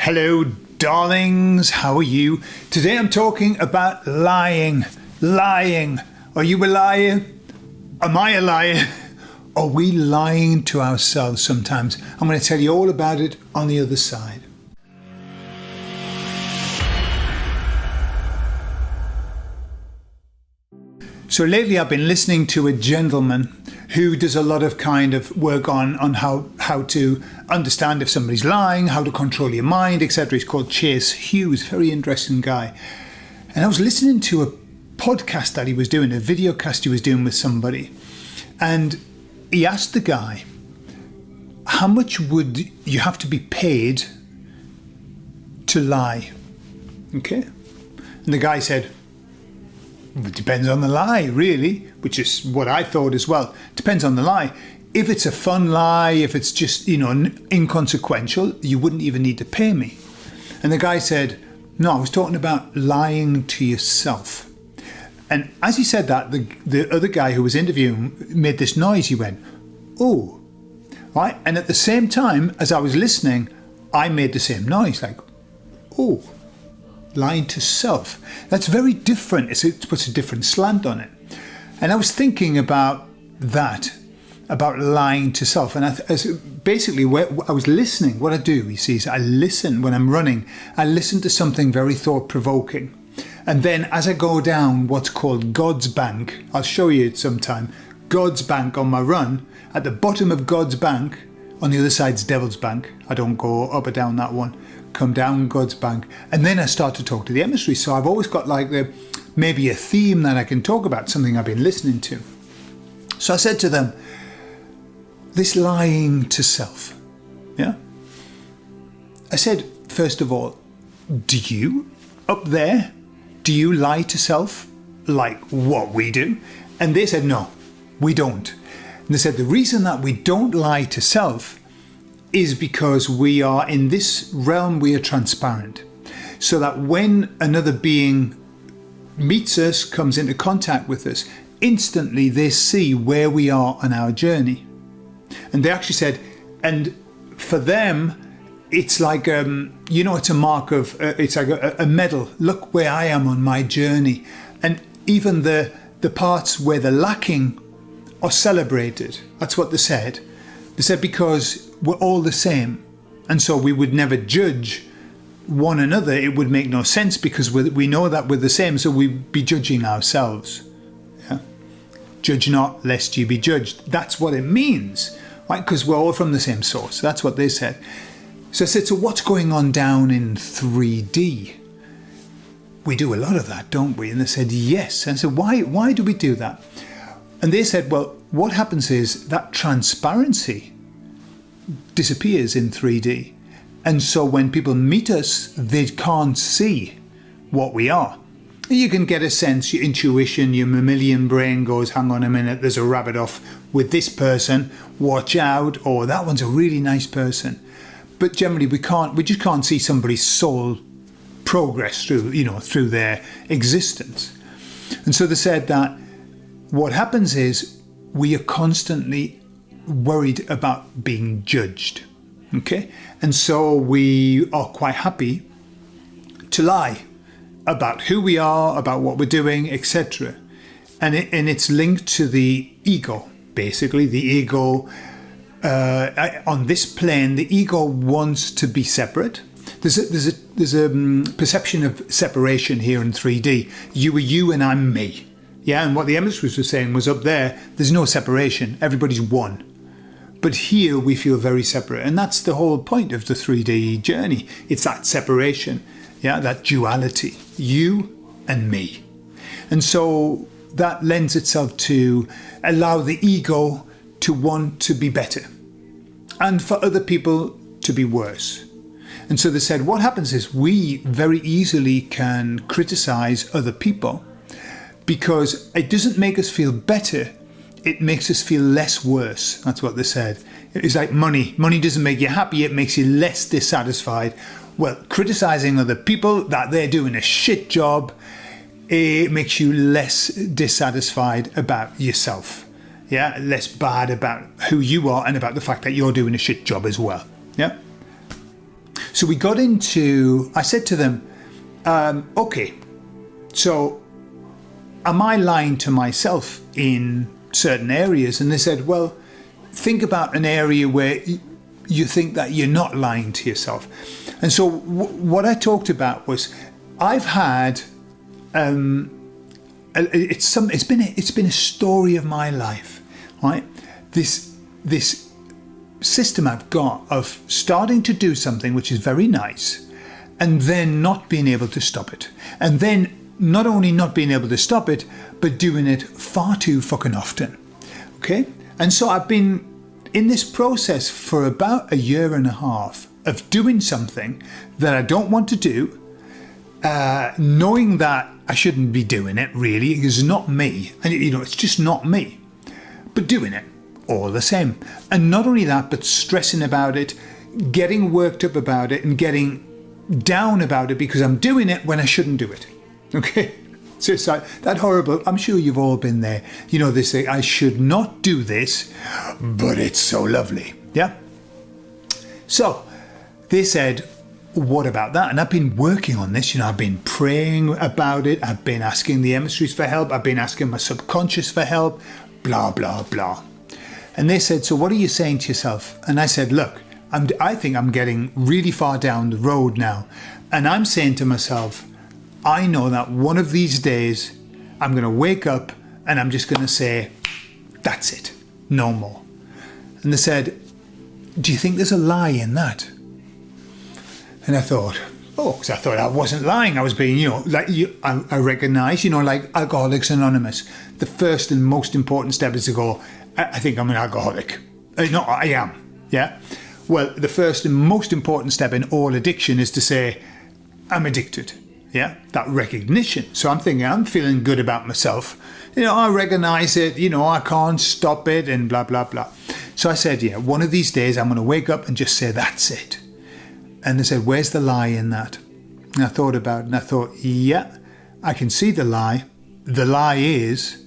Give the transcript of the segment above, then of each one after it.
Hello, darlings. How are you? Today I'm talking about lying. Lying. Are you a liar? Am I a liar? Are we lying to ourselves sometimes? I'm going to tell you all about it on the other side. So lately I've been listening to a gentleman who does a lot of kind of work on how to understand if somebody's lying, how to control your mind, etc. He's called Chase Hughes, very interesting guy. And I was listening to a podcast that he was doing, a video cast he was doing with somebody. And he asked the guy, how much would you have to be paid to lie? Okay. And the guy said, it depends on the lie, really, which is what I thought as well. Depends on the lie. If it's a fun lie, if it's just, inconsequential, you wouldn't even need to pay me. And the guy said, no, I was talking about lying to yourself. And as he said that, the other guy who was interviewing made this noise. He went, oh, right. And at the same time, as I was listening, I made the same noise, like, oh. Lying to self. That's very different. It puts a different slant on it. And I was thinking about that, about lying to self. And basically, where I was listening, what I do, you see, is I listen when I'm running. I listen to something very thought-provoking. And then as I go down what's called God's Bank, I'll show you it sometime, God's Bank on my run, at the bottom of God's Bank, on the other side's Devil's Bank. I don't go up or down that one. Come down God's Bank, and then I start to talk to the emissary. So I've always got like maybe a theme that I can talk about, something I've been listening to. So I said to them, this lying to self, yeah? I said, first of all, do you up there, do you lie to self like what we do? And they said, no, we don't. And they said, the reason that we don't lie to self is because we are in this realm, we are transparent. So that when another being meets us, comes into contact with us, instantly they see where we are on our journey. And they actually said, and for them, it's like, it's a mark of, it's like a medal. Look where I am on my journey. And even the parts where they're lacking are celebrated. That's what they said. They said because we're all the same, and so we would never judge one another. It would make no sense because we know that we're the same, so we'd be judging ourselves. Yeah? Judge not lest you be judged. That's what it means, right? Because we're all from the same source. That's what they said. So I said, so what's going on down in 3D? We do a lot of that, don't we? And they said, yes. And I said, why do we do that? And they said, well, what happens is that transparency disappears in 3D. And so when people meet us, they can't see what we are. You can get a sense, your intuition, your mammalian brain goes, hang on a minute, there's a rabbit off with this person, watch out, or that one's a really nice person. But generally we just can't see somebody's soul progress through their existence. And so they said that what happens is we are constantly worried about being judged, okay? And so we are quite happy to lie about who we are, about what we're doing, etc. And it's linked to the ego, basically. The ego, on this plane, the ego wants to be separate. There's a perception of separation here in 3D. You are you and I'm me. Yeah, and what the emissaries were saying was up there, there's no separation. Everybody's one. But here we feel very separate. And that's the whole point of the 3D journey. It's that separation, yeah, that duality, you and me. And so that lends itself to allow the ego to want to be better and for other people to be worse. And so they said, what happens is we very easily can criticize other people because it doesn't make us feel better. It makes us feel less worse. That's what they said. It's like money. Money doesn't make you happy. It makes you less dissatisfied. Well, criticizing other people that they're doing a shit job, it makes you less dissatisfied about yourself. Yeah, less bad about who you are and about the fact that you're doing a shit job as well. Yeah. So I said to them, okay, so am I lying to myself in certain areas? And they said, well, think about an area where you think that you're not lying to yourself. And so what I talked about was, I've had, it's been a story of my life, right? This system I've got of starting to do something which is very nice, and then not being able to stop it, and then not only not being able to stop it, but doing it far too fucking often. Okay, and so I've been in this process for about 1.5 years of doing something that I don't want to do, knowing that I shouldn't be doing it. Really, it's not me, and it's just not me, but doing it all the same. And not only that, but stressing about it, getting worked up about it, and getting down about it because I'm doing it when I shouldn't do it. Okay, so it's like that horrible. I'm sure you've all been there. They say, I should not do this, but it's so lovely. Yeah. So they said, what about that? And I've been working on this. I've been praying about it. I've been asking the emissaries for help. I've been asking my subconscious for help, blah, blah, blah. And they said, so what are you saying to yourself? And I said, look, I think I'm getting really far down the road now. And I'm saying to myself, I know that one of these days I'm going to wake up and I'm just going to say, that's it, no more. And they said, do you think there's a lie in that? And I thought, because I thought I wasn't lying. I was being, I recognize, like Alcoholics Anonymous. The first and most important step is to go, I think I'm an alcoholic. No, I am. Yeah. Well, the first and most important step in all addiction is to say, I'm addicted. Yeah, that recognition. So I'm thinking, I'm feeling good about myself. I recognize it, I can't stop it and blah, blah, blah. So I said, yeah, one of these days I'm going to wake up and just say, that's it. And they said, where's the lie in that? And I thought about it and I thought, yeah, I can see the lie. The lie is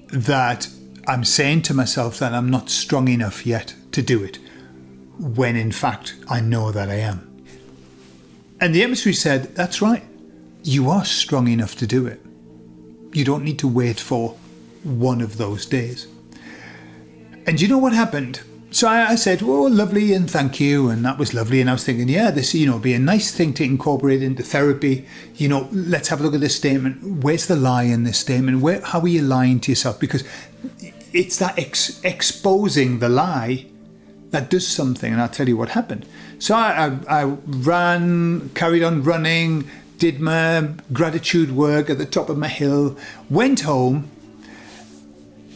that I'm saying to myself that I'm not strong enough yet to do it, when in fact I know that I am. And the emissary said, that's right. You are strong enough to do it. You don't need to wait for one of those days. And you know what happened? So I said, well, lovely and thank you. And that was lovely. And I was thinking, yeah, this, be a nice thing to incorporate into therapy. Let's have a look at this statement. Where's the lie in this statement? How are you lying to yourself? Because it's that exposing the lie that does something. And I'll tell you what happened. So I ran, carried on running, did my gratitude work at the top of my hill, went home,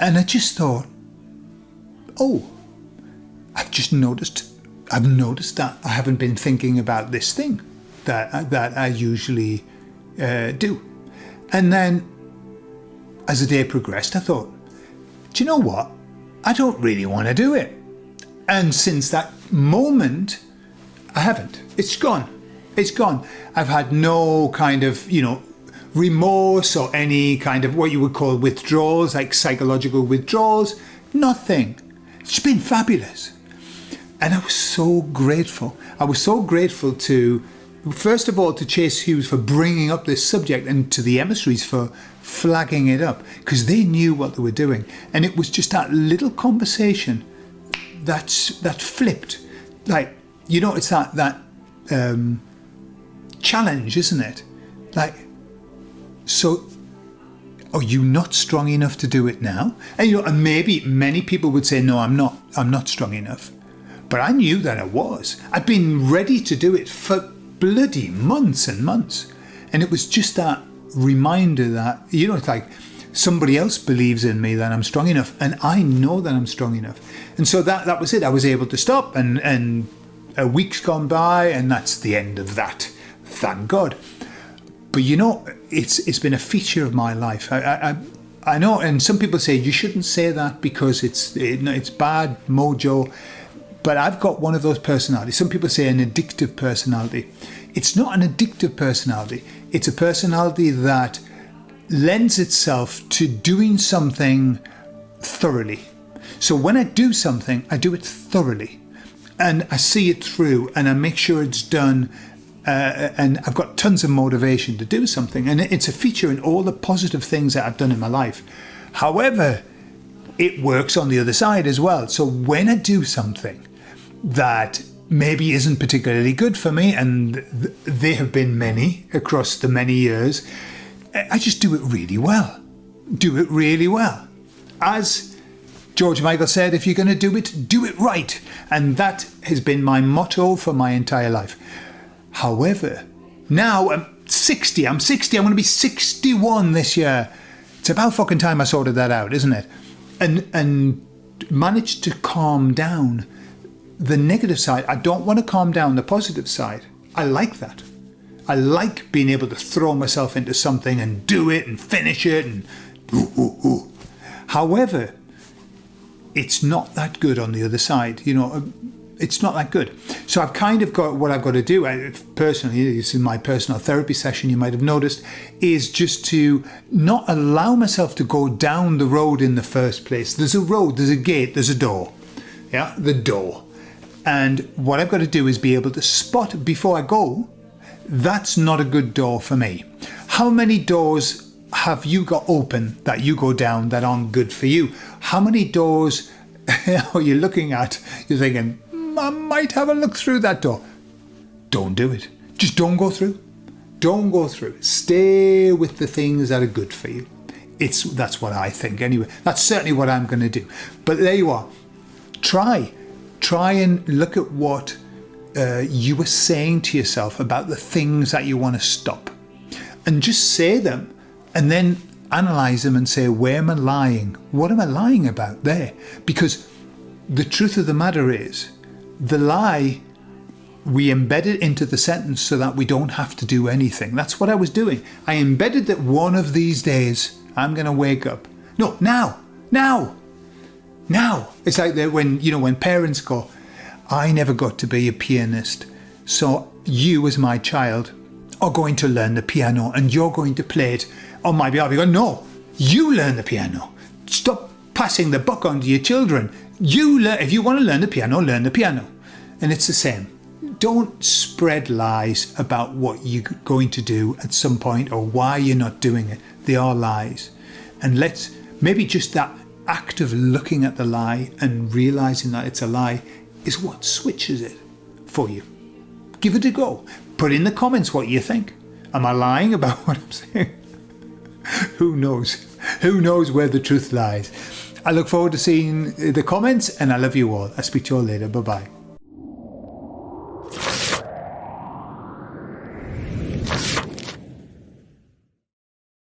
and I just thought, I've noticed that I haven't been thinking about this thing that I usually do. And then as the day progressed, I thought, do you know what? I don't really want to do it. And since that moment, I haven't. It's gone. It's gone. I've had no kind of, remorse or any kind of what you would call withdrawals, like psychological withdrawals. Nothing. It's been fabulous. And I was so grateful. I was so grateful to, first of all, to Chase Hughes for bringing up this subject, and to the emissaries for flagging it up, because they knew what they were doing. And it was just that little conversation that flipped. Like, it's that challenge, isn't it? Like, so are you not strong enough to do it now? And maybe many people would say, no, I'm not strong enough. But I knew that I was. I'd been ready to do it for bloody months and months. And it was just that reminder that, it's like somebody else believes in me that I'm strong enough, and I know that I'm strong enough. And so that was it. I was able to stop, and a week's gone by, and that's the end of that. Thank God. But it's been a feature of my life. I know, and some people say you shouldn't say that because it's bad mojo. But I've got one of those personalities. Some people say an addictive personality. It's not an addictive personality. It's a personality that lends itself to doing something thoroughly. So when I do something, I do it thoroughly. and I see it through, and I make sure it's done. And I've got tons of motivation to do something, and it's a feature in all the positive things that I've done in my life. However, it works on the other side as well. So when I do something that maybe isn't particularly good for me, and there have been many across the many years, I just do it really well. Do it really well. As George Michael said, if you're going to do it right. And that has been my motto for my entire life. However, now I'm 60. I'm going to be 61 this year. It's about fucking time I sorted that out, isn't it? And managed to calm down the negative side. I don't want to calm down the positive side. I like that. I like being able to throw myself into something and do it and finish it and ooh. However, it's not that good on the other side. It's not that good. So I've kind of got what I've got to do. Personally, this is my personal therapy session, you might have noticed, is just to not allow myself to go down the road in the first place. There's a road, there's a gate, there's a door. Yeah, the door. And what I've got to do is be able to spot before I go, that's not a good door for me. How many doors have you got open that you go down that aren't good for you? How many doors are you looking at? You're thinking, I might have a look through that door. Don't do it. Just don't go through. Don't go through. Stay with the things that are good for you. That's what I think anyway. That's certainly what I'm going to do. But there you are. Try and look at what you were saying to yourself about the things that you want to stop. And just say them and then analyze them and say, where am I lying? What am I lying about there? Because the truth of the matter is, the lie, we embed it into the sentence so that we don't have to do anything. That's what I was doing. I embedded that one of these days I'm going to wake up. No, now. It's like when parents go, I never got to be a pianist, so you as my child are going to learn the piano and you're going to play it on my behalf. You go, no, you learn the piano. Stop passing the buck on to your children. If you want to learn the piano, learn the piano. And it's the same. Don't spread lies about what you're going to do at some point or why you're not doing it. They are lies. And maybe just that act of looking at the lie and realizing that it's a lie is what switches it for you. Give it a go. Put in the comments what you think. Am I lying about what I'm saying? Who knows? Who knows where the truth lies? I look forward to seeing the comments, and I love you all. I'll speak to you all later. Bye-bye.